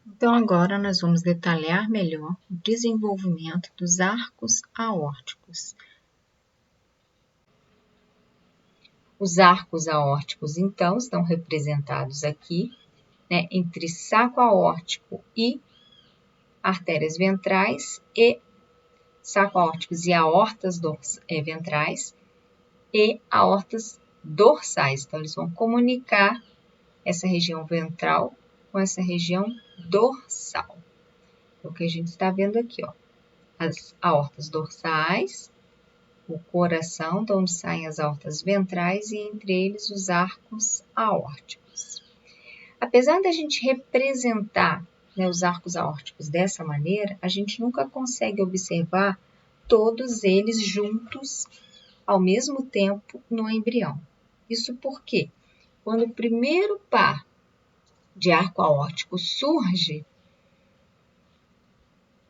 Então, agora nós vamos detalhar melhor o desenvolvimento dos arcos aórticos. Os arcos aórticos, então, estão representados aqui, né, entre saco aórtico e artérias ventrais e saco aórticos e aortas ventrais e aortas dorsais. Então, eles vão comunicar essa região ventral com essa região dorsal. É o que a gente está vendo aqui, ó. As aortas dorsais, o coração, de onde saem as aortas ventrais e entre eles os arcos aórticos. Apesar da gente representar, né, os arcos aórticos dessa maneira, a gente nunca consegue observar todos eles juntos ao mesmo tempo no embrião. Isso porque, quando o primeiro par de arco aórtico surge,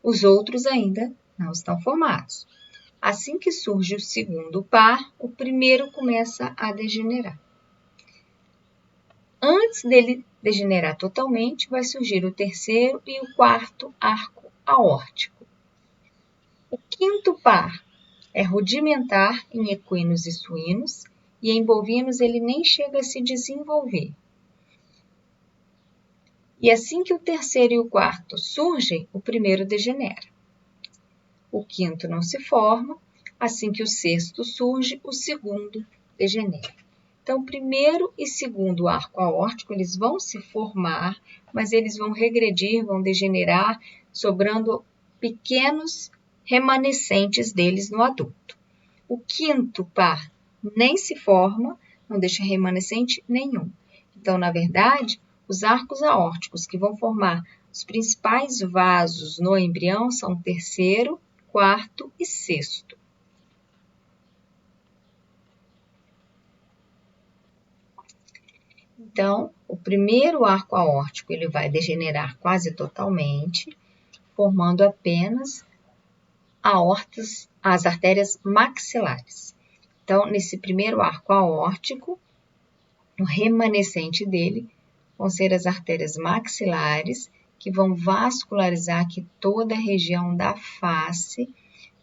os outros ainda não estão formados. Assim que surge o segundo par, o primeiro começa a degenerar. Antes dele degenerar totalmente, vai surgir o terceiro e o quarto arco aórtico. O quinto par é rudimentar em equinos e suínos, e em bovinos ele nem chega a se desenvolver. E assim que o terceiro e o quarto surgem, o primeiro degenera. O quinto não se forma, assim que o sexto surge, o segundo degenera. Então, primeiro e segundo arco aórtico, eles vão se formar, mas eles vão regredir, vão degenerar, sobrando pequenos remanescentes deles no adulto. O quinto par nem se forma, não deixa remanescente nenhum. Então, na verdade, os arcos aórticos que vão formar os principais vasos no embrião são o terceiro, quarto e sexto. Então, o primeiro arco aórtico ele vai degenerar quase totalmente, formando apenas as artérias maxilares. Então, nesse primeiro arco aórtico, o remanescente dele vão ser as artérias maxilares, que vão vascularizar aqui toda a região da face,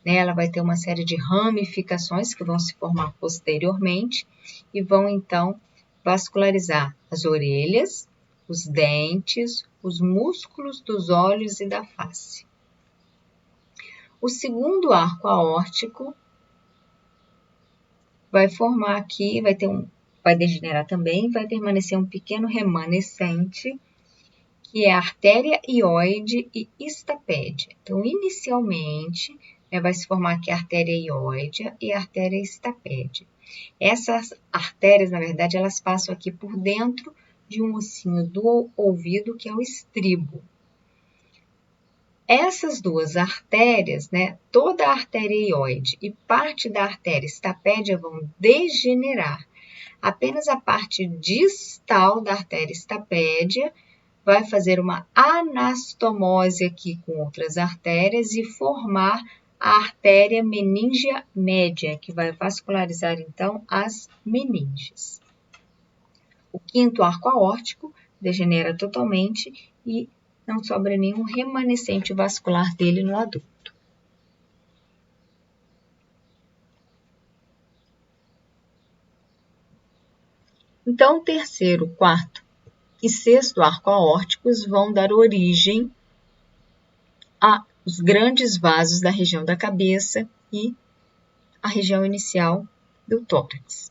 né? Ela vai ter uma série de ramificações que vão se formar posteriormente e vão, então, vascularizar as orelhas, os dentes, os músculos dos olhos e da face. O segundo arco aórtico vai formar aqui, vai degenerar também, vai permanecer um pequeno remanescente, que é a artéria ióide e estapédia. Então, inicialmente, vai se formar aqui a artéria ióide e a artéria estapédia. Essas artérias, na verdade, elas passam aqui por dentro de um ossinho do ouvido, que é o estribo. Essas duas artérias, né, toda a artéria ióide e parte da artéria estapédia vão degenerar. Apenas a parte distal da artéria estapédia vai fazer uma anastomose aqui com outras artérias e formar a artéria meníngea média, que vai vascularizar, então, as meninges. O quinto arco aórtico degenera totalmente e não sobra nenhum remanescente vascular dele no adulto. Então, o terceiro, quarto e sexto arco aórticos vão dar origem aos grandes vasos da região da cabeça e a região inicial do tórax.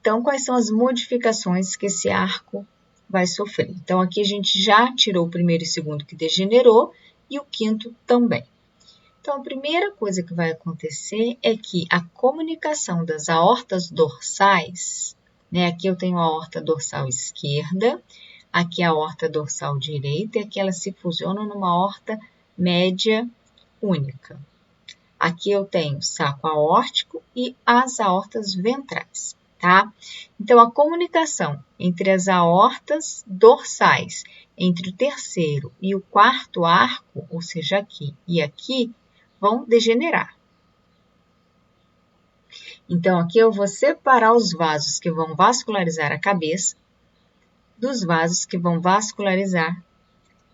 Então, quais são as modificações que esse arco vai sofrer? Então, aqui a gente já tirou o primeiro e segundo que degenerou e o quinto também. Então, a primeira coisa que vai acontecer é que a comunicação das aortas dorsais, né? Aqui eu tenho a aorta dorsal esquerda, aqui a aorta dorsal direita e aqui elas se fusionam numa aorta média única. Aqui eu tenho saco aórtico e as aortas ventrais, tá? Então, a comunicação entre as aortas dorsais, entre o terceiro e o quarto arco, ou seja, aqui e aqui, vão degenerar. Então, aqui eu vou separar os vasos que vão vascularizar a cabeça dos vasos que vão vascularizar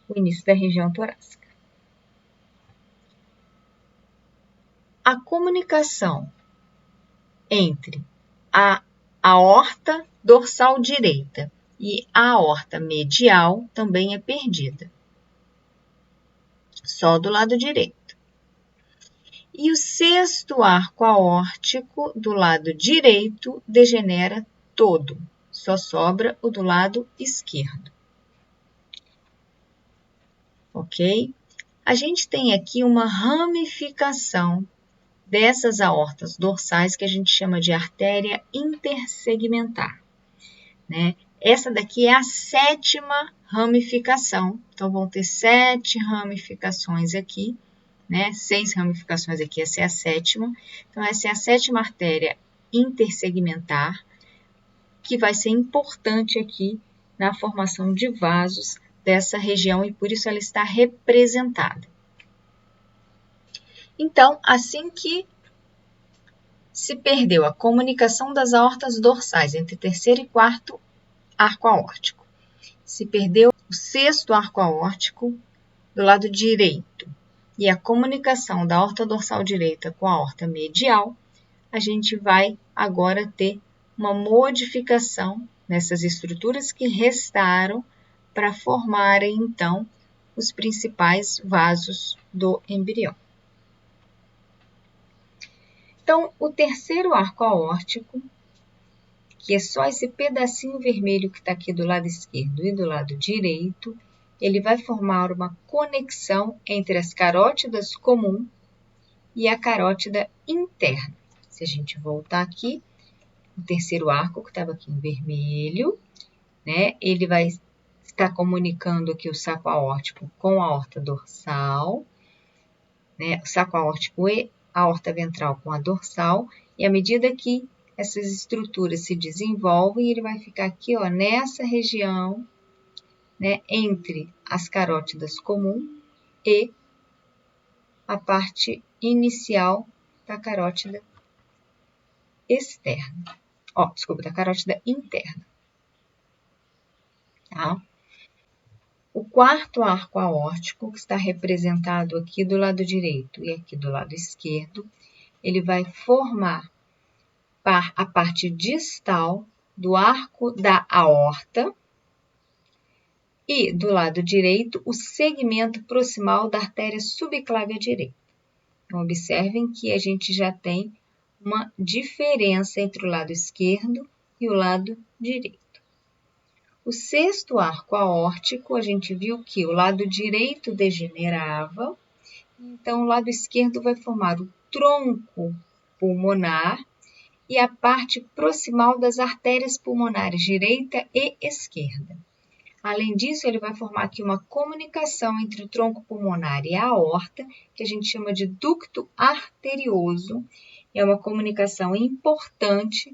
o início da região torácica. A comunicação entre a aorta dorsal direita e a aorta medial também é perdida. Só do lado direito. E o sexto arco aórtico do lado direito degenera todo. Só sobra o do lado esquerdo. Ok? A gente tem aqui uma ramificação dessas aortas dorsais que a gente chama de artéria intersegmentar, né? Essa daqui é a 7ª ramificação, então vão ter 7 ramificações aqui, né? 6 ramificações aqui, essa é a 7ª. Então, essa é a 7ª artéria intersegmentar, que vai ser importante aqui na formação de vasos dessa região e por isso ela está representada. Então, assim que se perdeu a comunicação das aortas dorsais entre terceiro e quarto arco aórtico, se perdeu o sexto arco aórtico do lado direito e a comunicação da aorta dorsal direita com a aorta medial, a gente vai agora ter uma modificação nessas estruturas que restaram para formarem, então, os principais vasos do embrião. Então, o terceiro arco aórtico, que é só esse pedacinho vermelho que está aqui do lado esquerdo e do lado direito, ele vai formar uma conexão entre as carótidas comum e a carótida interna. Se a gente voltar aqui, o terceiro arco, que estava aqui em vermelho, né? Ele vai estar comunicando aqui o saco aórtico com a aorta dorsal, né? O saco aórtico e a aorta ventral com a dorsal, e à medida que essas estruturas se desenvolvem, ele vai ficar aqui, ó, nessa região, né, entre as carótidas comum e a parte inicial da carótida externa. Ó, desculpa, da carótida interna. Tá? O quarto arco aórtico, que está representado aqui do lado direito e aqui do lado esquerdo, ele vai formar a parte distal do arco da aorta e, do lado direito, o segmento proximal da artéria subclávia direita. Então, observem que a gente já tem uma diferença entre o lado esquerdo e o lado direito. O sexto arco aórtico, a gente viu que o lado direito degenerava, então o lado esquerdo vai formar o tronco pulmonar e a parte proximal das artérias pulmonares direita e esquerda. Além disso, ele vai formar aqui uma comunicação entre o tronco pulmonar e a aorta, que a gente chama de ducto arterioso. É uma comunicação importante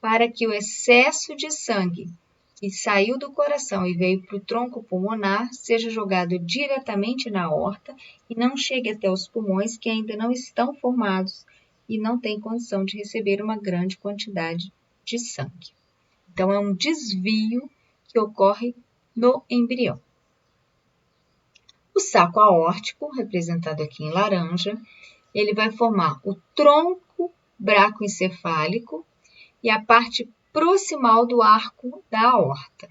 para que o excesso de sangue que saiu do coração e veio para o tronco pulmonar seja jogado diretamente na aorta e não chegue até os pulmões que ainda não estão formados e não têm condição de receber uma grande quantidade de sangue. Então, é um desvio que ocorre no embrião. O saco aórtico, representado aqui em laranja, ele vai formar o tronco braquicencefálico e a parte proximal do arco da aorta.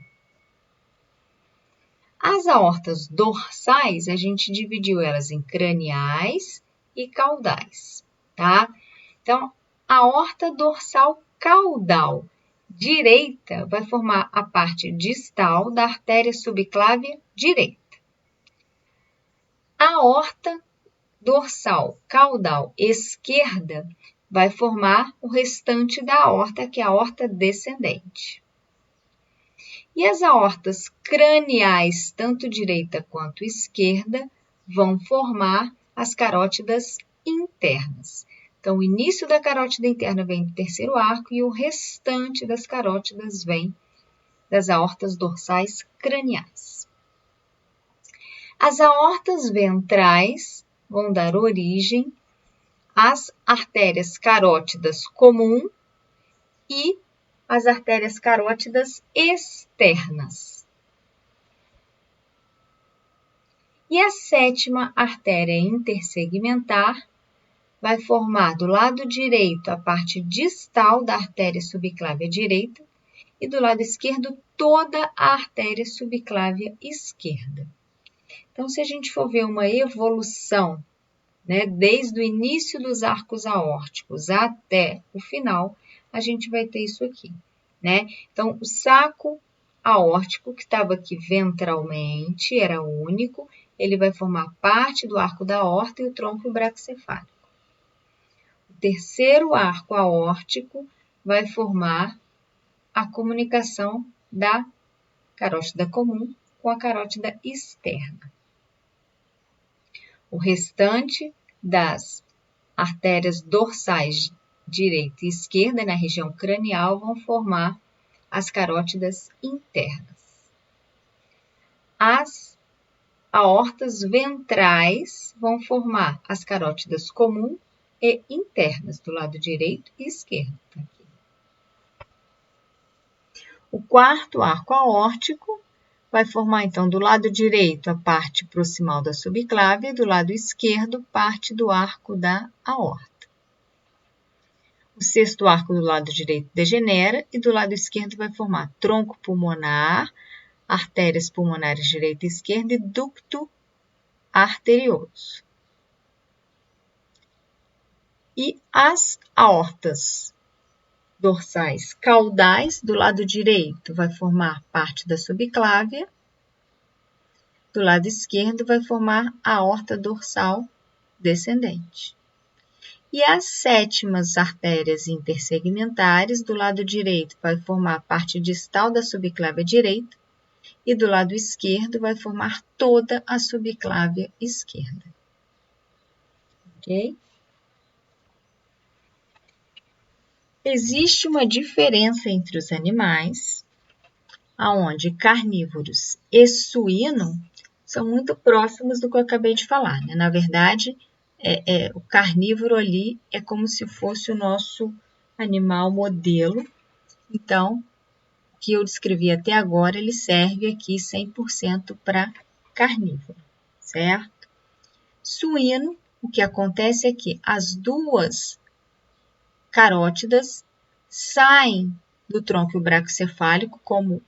As aortas dorsais, a gente dividiu elas em craniais e caudais, tá? Então, a aorta dorsal caudal direita vai formar a parte distal da artéria subclávia direita. A aorta dorsal caudal esquerda vai formar o restante da aorta, que é a aorta descendente. E as aortas craniais, tanto direita quanto esquerda, vão formar as carótidas internas. Então, o início da carótida interna vem do terceiro arco e o restante das carótidas vem das aortas dorsais craniais. As aortas ventrais vão dar origem às artérias carótidas comum e às artérias carótidas externas. E a 7ª artéria intersegmentar vai formar do lado direito a parte distal da artéria subclávia direita e do lado esquerdo toda a artéria subclávia esquerda. Então, se a gente for ver uma evolução, né, desde o início dos arcos aórticos até o final, a gente vai ter isso aqui, né? Então, o saco aórtico, que estava aqui ventralmente, era único, ele vai formar parte do arco da aorta e o tronco braquicefálico. O terceiro arco aórtico vai formar a comunicação da carótida comum com a carótida externa. O restante das artérias dorsais direita e esquerda na região cranial vão formar as carótidas internas. As aortas ventrais vão formar as carótidas comum e internas do lado direito e esquerdo. Aqui. O quarto arco aórtico vai formar, então, do lado direito a parte proximal da subclávia e do lado esquerdo parte do arco da aorta. O sexto arco do lado direito degenera e do lado esquerdo vai formar tronco pulmonar, artérias pulmonares direita e esquerda e ducto arterioso. E as aortas dorsais caudais do lado direito vai formar parte da subclávia, do lado esquerdo vai formar a aorta dorsal descendente. E as 7ª artérias intersegmentares, do lado direito vai formar a parte distal da subclávia direita e do lado esquerdo vai formar toda a subclávia esquerda. Ok? Existe uma diferença entre os animais, onde carnívoros e suíno são muito próximos do que eu acabei de falar, né? Na verdade, o carnívoro ali é como se fosse o nosso animal modelo. Então, o que eu descrevi até agora, ele serve aqui 100% para carnívoro, certo? Suíno, o que acontece é que as duas carótidas saem do tronco braquicefálico como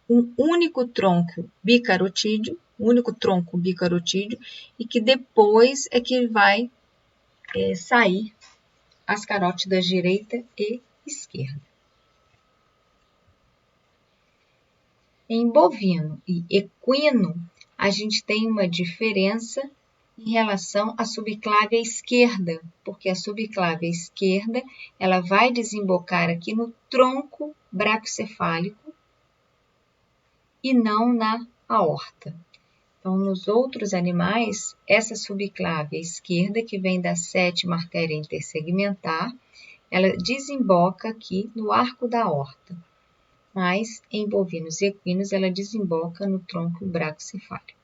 um único tronco bicarotídeo, e que depois é que vai sair as carótidas direita e esquerda. Em bovino e equino, a gente tem uma diferença em relação à subclávia esquerda, porque a subclávia esquerda ela vai desembocar aqui no tronco braquicefálico e não na aorta. Então, nos outros animais, essa subclávia esquerda, que vem da 7ª artéria intersegmentar, ela desemboca aqui no arco da aorta. Mas, em bovinos e equinos, ela desemboca no tronco braquicefálico.